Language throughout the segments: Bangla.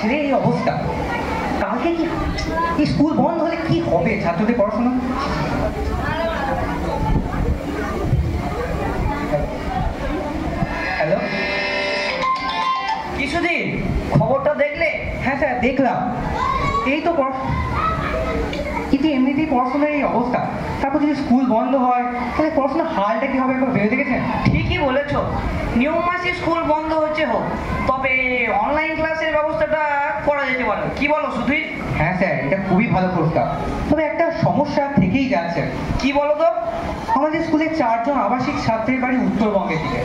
ছেড়ে এই অবস্থা, কালকে কি এই স্কুল বন্ধ হলে কি হবে ছাত্রদের পড়াশোনা? হ্যালো, কিছুদিন খবরটা দেখলে? হ্যাঁ স্যার দেখলাম। এই তো কিন্তু এমনিতেই পড়াশোনার এই অবস্থা, তারপর যদি স্কুল বন্ধ হয় তাহলে পড়াশোনার হালটা কি হবে একবার ভেবে দেখেছেন? ঠিকই বলেছ, নিয়ম মাসে স্কুল বন্ধ হচ্ছে হোক, তবে অনলাইন ক্লাসের ব্যবস্থাটা করা যেতে পারে, কি বলো সুধীর? হ্যাঁ স্যার, এটা খুবই ভালো প্রস্তাব, তবে একটা সমস্যা থেকেই যাচ্ছে। কি বলো তো? আমাদের স্কুলে 4 জন আবাসিক ছাত্রের বাড়ি উত্তরবঙ্গের দিকে,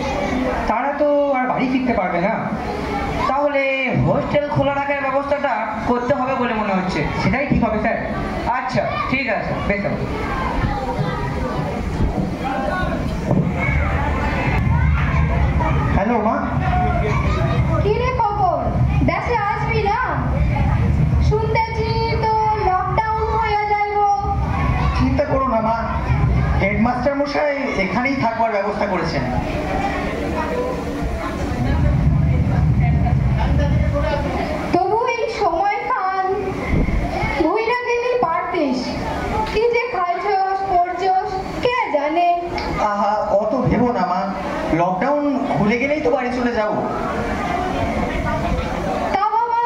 তারা তো আর বাড়ি ফিরতে পারবে না। তাহলে হোস্টেল খোলা রাখার ব্যবস্থাটা করতে হবে বলে মনে হচ্ছে। সেটাই ঠিক হবে স্যার। আচ্ছা ঠিক আছে, বেশ। হ্যালো মা। কি রে খবর, দেশে আসবি না? শুনতেছি তো লকডাউন হয়ে যাইব। চিন্তা করো না মা, হেডমাস্টার মশাই এখানেই থাকবার ব্যবস্থা করেছেন। তবু এই সময় খান ভুইরা গেলেই পারতিস, কি যে খাইছস পড়ছস কে জানে। আহা, অত ভেবো না মা, লকডাউন খুলে গেলেই তো বাড়ি চলে যাবো। তা বাবা,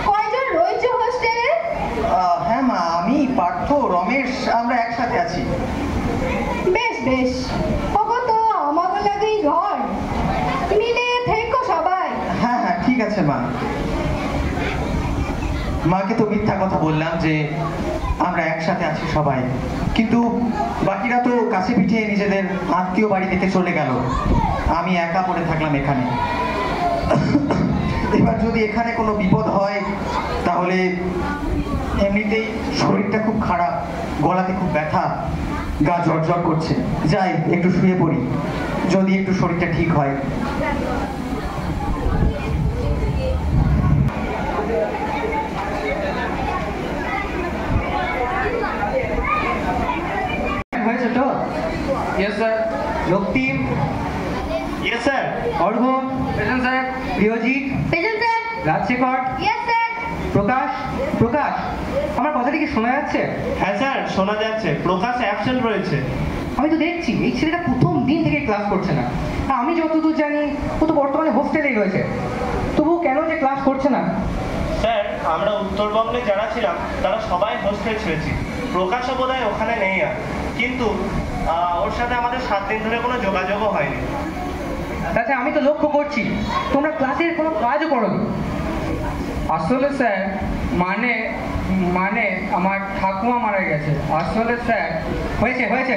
কয়জন রয়েছে হোস্টেলে? হ্যাঁ মা, আমি, পার্থ, রমেশ, আমরা একসাথে আছি। বেশ বেশ, ওগো তো আমাকে লাগেই ঘর, মিলে থেকো সবাই। হ্যাঁ হ্যাঁ ঠিক আছে মা। মাকে তো মিথ্যা কথা বললাম যে আমরা একসাথে আছি সবাই, কিন্তু বাকিরা তো কাছে পিঠে নিজেদের আত্মীয় বাড়ি থেকে চলে গেল, আমি একা পড়ে থাকলাম এখানে। এবার যদি এখানে কোনো বিপদ হয় তাহলে, এমনিতেই শরীরটা খুব খারাপ, গলাতে খুব ব্যথা, গা জ্বর করছে, যাই একটু শুয়ে পড়ি, যদি একটু শরীরটা ঠিক হয়। হয়েছে তো? Yes sir. Raktim? Yes sir. Argha? Present sir. Priyajit? Present sir. Rajshekhar? Yes sir. Prakash? Prakash, আমার কথাটা কি শোনা যাচ্ছে? হ্যাঁ স্যার, শোনা যাচ্ছে। প্রকাশ অ্যাবসেন্ট রয়েছে। আমি তো দেখছি এই ছেলেটা প্রথম দিন থেকে ক্লাস করছে না, আর আমি যতদূর জানি ও তো বর্তমানে হোস্টেলেই রয়েছে, তবু কেন যে ক্লাস করছে না? স্যার, আমরা উত্তরবঙ্গে যারা ছিলাম তারা সবাই হোস্টেল ছেড়েছি। প্রকাশও বোধহয় ওখানে নেই আর, কিন্তু ওর সাথে আমাদের 7 দিন ধরে কোনো যোগাযোগও হয়নি। তাছাড়া আমি তো লক্ষ্য করছি তোমরা ক্লাসের কোনো কাজও করোনি। আসলে স্যার মানে মানে আমার ঠাকুমা মারা গেছে। আসলে স্যার হয়েছে হয়েছে,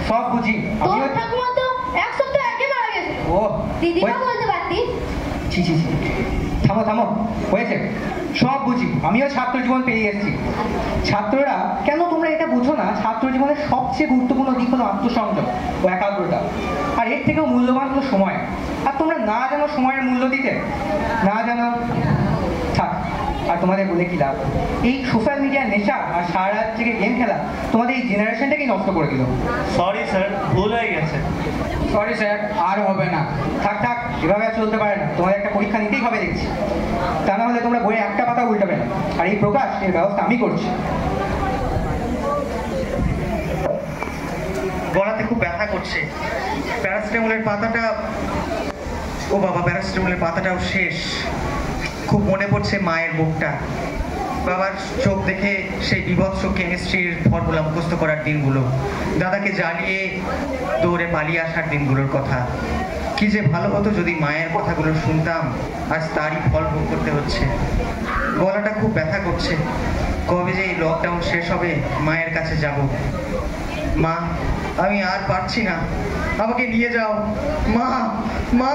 সব বুঝি। তোর ঠাকুমা তো 1 সপ্তাহ আগে মারা গেছে। ও দিদিমা বলতে পারতিস। ছি ছি ছি, থামো থামো, হয়েছে, সব বুঝি। আমিও ছাত্র জীবন পেরিয়ে এসেছি। ছাত্ররা, কেন তোমরা এটা বুঝো না, ছাত্র জীবনের সবচেয়ে গুরুত্বপূর্ণ দিক হলো আত্মসংযম ও একাগ্রতা, আর এর থেকেও মূল্যবান হলো সময়। আর তোমরা না জানো সময়ের মূল্য দিতে, না জানো, থাক আর তোমাদের বলে কি লাভ। এই সোশ্যাল মিডিয়ার নেশা আর সারা রাত থেকে গেম খেলা তোমাদের এই জেনারেশনটাকেই নষ্ট করে দিল। সরি স্যার, ভুল হয়ে গেছে। সরি স্যার, আর হবে না। থাক থাক, এভাবে আর চলতে পারে না, তোমাদের একটা পরীক্ষা নিতেই হবে দেখছি, তা না হলে তোমরা বইয়ে একটা পাতা উল্টাবে না। আর এই প্রকাশ, এর ব্যবস্থা আমি করছি। গলাতে খুব ব্যথা করছে, প্যারাসিটামলের পাতাটা, ও বাবা, প্যারাসিটামলের পাতাটাও শেষ। খুব মনে পড়ছে মায়ের মুখটা, বাবার চোখ দেখে সেই বিভৎস কেমিস্ট্রির ফর্মুলা মুখস্থ করার দিনগুলো, দাদাকে জ্বালিয়ে দৌড়ে পালিয়ে আসার দিনগুলোর কথা। কি যে ভালো হতো যদি মায়ের কথাগুলো শুনতাম, আজ তারই ফল ভোগ করতে হচ্ছে। গলাটা খুব ব্যথা করছে, কবে যে এই লকডাউন শেষ হবে মায়ের কাছে যাব। মা, আমি আর পারছি না, আমাকে নিয়ে যাও মা, মা।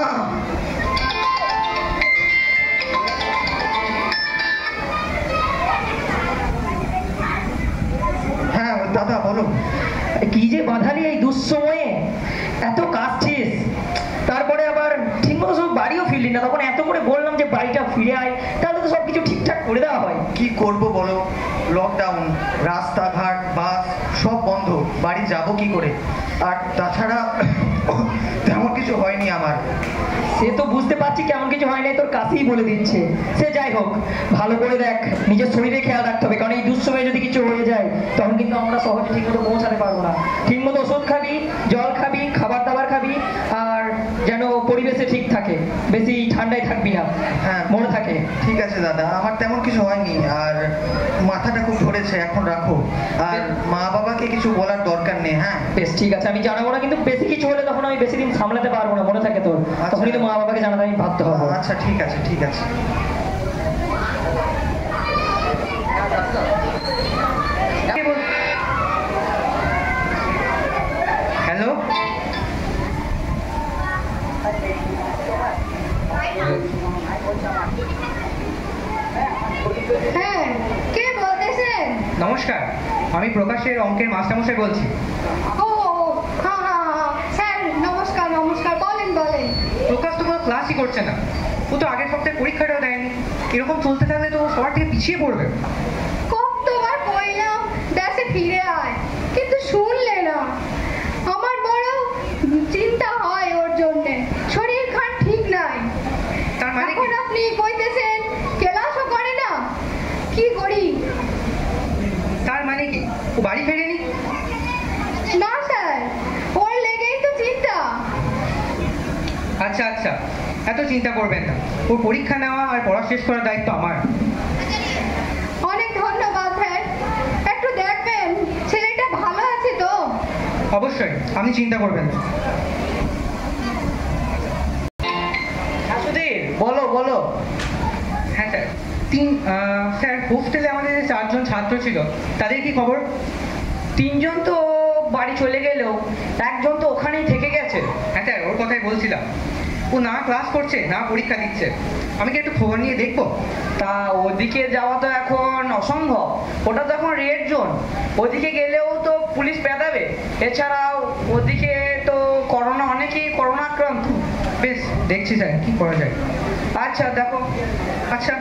হ্যাঁ দাদা বলো। কি যে বাধালি এই দুঃসময়ে, এত কাঁদছিস, তারপরে আবার ঠিকমতো সব বাড়িও ফিরলি না। তখন এত করে বললাম যে বাড়িটা ফিরে আয়, তাহলে তো সবকিছু ঠিকঠাক করে দেওয়া হয়। কি করব বলো, লকডাউন, রাস্তাঘাট, বাস সব বন্ধ বন্ধ, বাড়ি যাব কি করে? আর তাছাড়া তেমন কিছু হয়নি আমার। সে তো বুঝতে পারছি কেমন কিছু হয় নাই, তোর কাছেই বলে দিচ্ছে। সে যাই হোক, ভালো করে দেখ, নিজের শরীরে খেয়াল রাখতে হবে, কারণ এই দুঃসময়ে যদি কিছু হয়ে যায় তখন কিন্তু আমরা সহজে ঠিকমতো পৌঁছাতে পারবো না। ঠিকমতো ওষুধ খাবি, জল খাবি, খাবার দাবার খাবি, আর যেন পরিবেশে ঠিক থাকে, বেশি ঠান্ডায় থাকবি না। হ্যাঁ মনে থাকে। ঠিক আছে দাদা, আমার তেমন কিছু হয়নি, আর মাথাটা খুব ধরেছে, এখন রাখো। আর মা বাবাকে কিছু বলার দরকার নেই। হ্যাঁ বেশ ঠিক আছে, আমি জানাবো না, কিন্তু বেশি কিছু হলে তখন আমি বেশি দিন সামলাতে পারবো না, মনে থাকে তোর। তখনই তো মা বাবাকে জানাতে আমি ভাবতে হবে। আচ্ছা ঠিক আছে, ঠিক আছে। হ্যালো, হ্যাঁ, কে বলতেছেন? নমস্কার, আমি প্রকাশের অঙ্কের মাস্টারমশাই বলছি। ও হ্যাঁ হ্যাঁ হ্যাঁ, স্যার নমস্কার নমস্কার, বলেন বলেন। প্রকাশ তো কোনো ক্লাসই করছে না, ও তো আগের সপ্তাহে পরীক্ষাটাও দেয়নি। এরকম চলতে থাকলে তো সবার থেকে পিছিয়ে পড়বে। কতবার কইলাম দেশে ফিরে আয়, কিন্তু শুনলে না। আমার বড় চিন্তা হয় ওর জন্যে, শরীর খান ঠিক নাই। তার মানে কি? এখন আপনি কইতেছেন ক্লাসও করে না, কি করি? তার মানে কি ও বাড়ি ফেরেনি? না স্যার, ওর লেগেই তো চিন্তা। আচ্ছা আচ্ছা, এত চিন্তা করবেন না, ওর পরীক্ষা নেওয়া আর পড়া শেষ করার দায়িত্ব আমার। অনেক ধন্যবাদ স্যার, একটু দেখবেন ছেলেটা ভালো আছে তো? অবশ্যই, আপনি চিন্তা করবেন না। সুধীর, বলো বলো। হ্যাঁ স্যার, স্যার হোস্টেলে আমাদের যে 4 জন ছাত্র ছিল, তাদের কি খবর? 3 জন তো বাড়ি চলে গেলেও 1 জন তো ওখানেই থেকে গেছে। হ্যাঁ স্যার, ওর কথাই বলছিলাম। ও না ক্লাস করছে না পরীক্ষা দিচ্ছে। আমি কি একটু খবর নিয়ে দেখবো? তা ওদিকে যাওয়া তো এখন অসম্ভব, ওটা তো এখন রেড জোন, ওদিকে গেলেও তো পুলিশ পেদাবে। এছাড়াও ওদিকে তো করোনা, অনেকেই করোনা আক্রান্ত। বেশ, দেখছি স্যার কি করা যায়। আচ্ছা দেখো। আচ্ছা,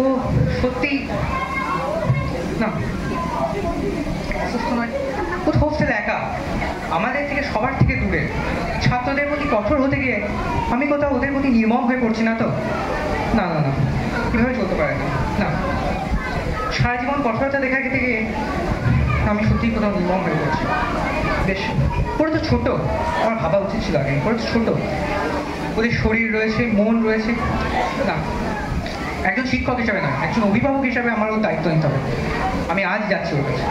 ও সত্যি না অসুস্থ নয়, ও তো হোস্টেলে একা, আমাদের থেকে সবার থেকে দূরে। ছাত্রদের প্রতি কঠোর হতে গিয়ে আমি কোথাও ওদের প্রতি নির্মম হয়ে পড়ছি না তো? না না না, এভাবে চলতে পারে না। না, সারা জীবন কঠোরতা দেখা গেতে গিয়ে আমি সত্যিই কোথাও নির্মম হয়ে পড়ছি। বেশ, ওরা তো ছোট, আমার ভাবা উচিত ছিল আগে। ওরা তো ছোট, ওদের শরীর রয়েছে, মন রয়েছে। না, একজন শিক্ষক হিসাবে না, একজন অভিভাবক হিসাবে আমারও দায়িত্ব নিতে হবে। আমি আজ যাচ্ছি ওর কাছে।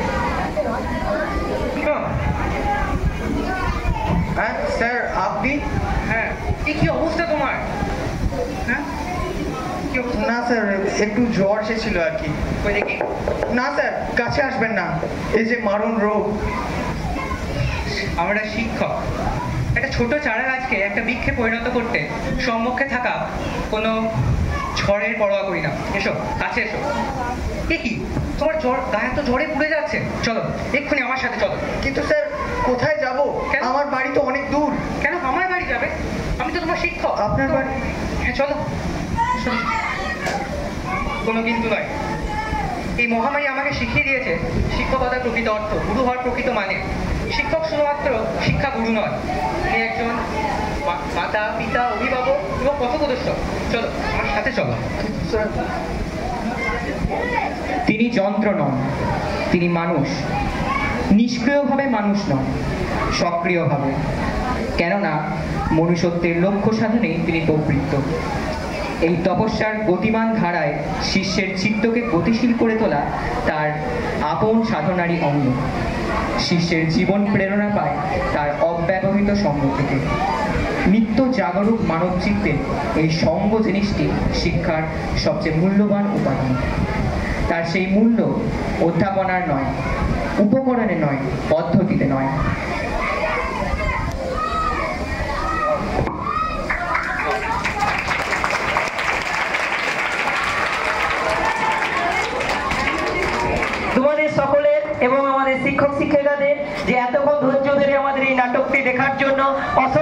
হ্যাঁ স্যার, আপনি? হ্যাঁ, কি অবস্থা তোমার? হ্যাঁ, কি অবস্থা? না স্যার, একটু জ্বর এসেছিল আর কি। ওই দেখি। না স্যার, কাছে আসবেন না, এই যে মারণ রোগ। আমরা শিক্ষক, একটা ছোট চারা গাছকে একটা বৃক্ষে পরিণত করতে সম্মুখে থাকা কোনো ঝড়ের পরোয়া করি না। এসো, কাছে এসো। কি তোমার জ্বর, গায়ে তো জ্বরে পুড়ে যাচ্ছে। চলো এক্ষুনি আমার সাথে চলো। কিন্তু স্যার, কোথায় যাব? আমার বাড়ি তো অনেক দূর। কেন আমার বাড়ি যাবে? আমি তো তোমার শিক্ষক। আপনার বাড়ি? হ্যাঁ চলো। কোনো কিন্তু নয়, এই মহামারী আমাকে শিখিয়ে দিয়েছে শিক্ষকতার প্রকৃত অর্থ, গুরু হওয়ার প্রকৃত মানে। শিক্ষক শুধুমাত্র শিক্ষা গুরু নয়, তিনি একজন মাতা, পিতা, অভিভাবক এবং পথপ্রদর্শক। চলো আমার সাথে চলো। তিনি যন্ত্র নন, তিনি মানুষ। নিষ্ক্রিয়ভাবে মানুষ নন, সক্রিয়ভাবে। কেননা মনুষ্যত্বের লক্ষ্য সাধনেই তিনি প্রবৃত্ত। এই তপস্যার গতিমান ধারায় শিষ্যের চিত্তকে গতিশীল করে তোলা তার আপন সাধনারই অঙ্গ। শিষ্যের জীবন প্রেরণা পায় তার অব্যবহৃত সঙ্গ থেকে। নিত্য জাগরুক মানব চিত্তে এই সঙ্গ জিনিসটি শিক্ষার সবচেয়ে মূল্যবান উপাদান। তার সেই মূল্য অধ্যাপনার নয়, উপকরণে নয়, পদ্ধতিতে নয়। তোমাদের সকলের এবং আমাদের শিক্ষক শিক্ষিকাদের যে এতক্ষণ ধৈর্য ধরে আমাদের এই নাটকটি দেখার জন্য অসংখ্য